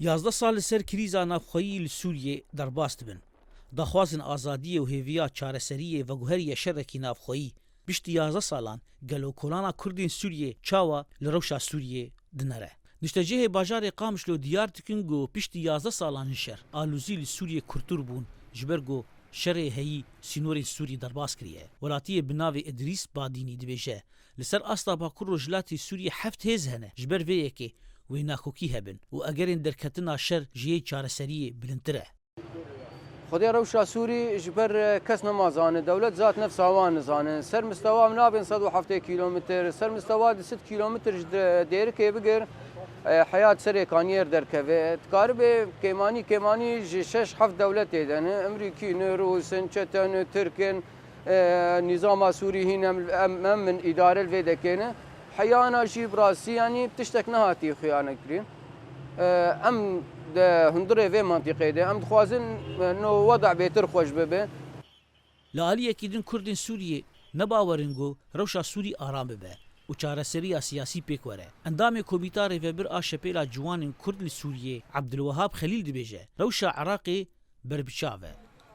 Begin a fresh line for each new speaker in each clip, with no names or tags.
11 سال سر کریزا نافخویی لسوریه درباست بن. داخوازن آزادی و هیویا چارەسەریە و گوهریە شەڕێکی نافخۆیی پشتی 11 ساڵان گەلۆ کۆڵانە کوردین سووریێ چاوە لە ڕەوشا سووریێ دنەرە. نیشتەجێهێ باژارێ قامشلۆ دیار دکن گۆ پشتی 11 ساڵان شەر ئالوزی لە سووریێ کورتور بوون ji ber got şerê heyî sînorên Sûrî derbas kiriye. Welatiyê bi navê İdrîs Badînî dibêje li ser asta Bakur Rojhilatê Sûriyê heft hêz hene ji ber vê yekê wê nakokî hebin û egerên derketina şer ji yê çareseriyê bilindtir e.
Xwedê rewşa Sûrî ji ber kes nemazane dewlet zat nefsa wan nizane ser mistewa min nabên 170 kîlometr ser mistewa 100 kîlometr ji dêrikê bigir hayat serê kaniyêr derkeve dikaribe kêmanî ji 6-7 dewletê de ne Emerîkî ne Rûsên Çetin ne Tirkin nîzama Sûrî hîn em min îdare vê deke ne heyana jî bi rastî yanî tiştek nehatiye xuyane kirin em de hundirê vê mantîqê de em dixwazin no weda bêtir xweş bibe.
Li aliyekî din Kurdên Sûriyê nebawerin got rewşa Sûrî aram bibe û çareseriya siyasî pêk were. Endamê Komîta Rêvebir a Şepêla Ciwanên Kurd li Sûriyê Abdulwehab Xelîl dibêje rewşa Iraqê berbiçav e.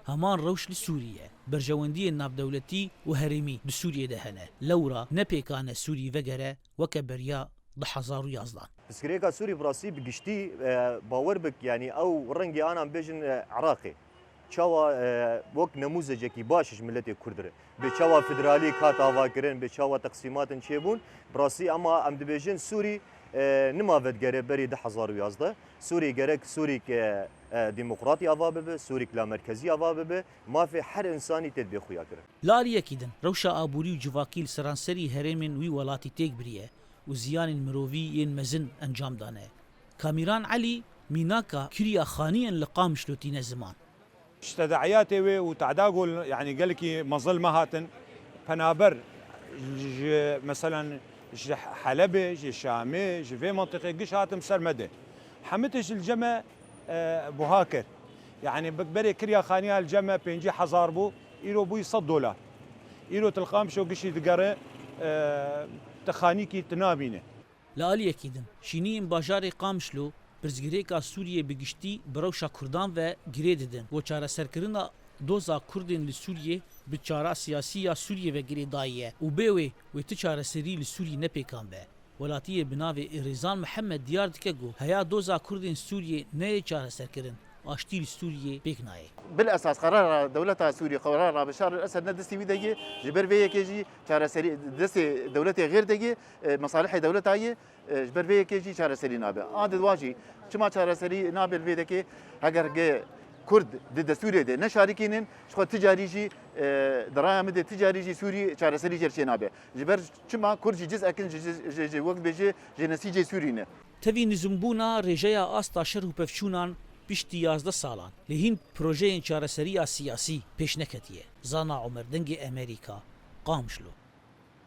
Heman rewş li Sûriyê berjewendiyên navdewletî û herêmî bi Sûriyê de hene. Lewra ne pêkane Sûrî vegere weke beriya 2011.
Pirsgirêka Sûrî bi rastî bi giştî bawer bik yanî ew rengê anan bêjin Iraqê. Çawa wek nemûzecekî baş ji milletê Kurd re. Bê çawa federalî hat avakirin, bê çawa teqsîmatên çêbûn, bi rastî ama em dibêjin Sûrî nima vedgere berî 2011. Sûrî gerek Sûrîk demokratî ava bibe, Sûrîk la merkezî ava bibe, mafê her insanî tê dibê xuya kirin.
Li aliyekî din rewşa aborî û civakî li seranserî herêmên wî welatî têk biriye û ziyanên mirovî yên mezin encam dane. Kamîran Elî mînaka kiriya xaniyên li Qamişlo tîne ziman.
تداعياتي وتعداقل يعني قال لك مظل مهاتن فنابر مثلا حلبة شامي في منطقة قش هاتم سرمدة حمتش الجمع بوهاكر يعني بكبري كريا خانيا الجمع بينجي حزار بو إيرو بو $100 إيرو تلقام شو قشي دقرة تخانيكي تنابينه
لآلية كيدن شينين باجاري قامشلو Pirsgirêka Sûriyê bi giştî bi rewşa Kurdan ve girê didin û çareserkirina doza Kurdên li Sûriyê bi çara siyasî ya Sûriyê ve girê dayiye û bê wê ti çareserî li Sûrî nepêkan be. Welatiyê bi navê Rêzan Mihemed diyar dike got heya doza Kurdên Sûriyê neyê çareserkirin aştî li Sûriyê pêk nayê.
بالاساس قرار دولتها سوريا قرار بشار الاسد ندستي ويدغي جبر فيكيجي چارەسەری دست دولت غير دغي مصالح دولتها جبر فيكيجي چارەسەری نابه عاد واجي چما چارەسەری نابل ويدكي اگر كرد ضد سوريا ده نشاركين شو تجاري جي دراهم ده تجاري جي سوري چارەسەری جرچ نابه جبر چما كرد جز اكن جي وقت بيجي جنسيجي سورينه
تevî nizmbûna rêjeya asta şer û pevçûnan piştî 11 salan li hîn projeyên çareseriya siyasî pêş neketiye. Zana Umer dengê Amerîka Qamişlo.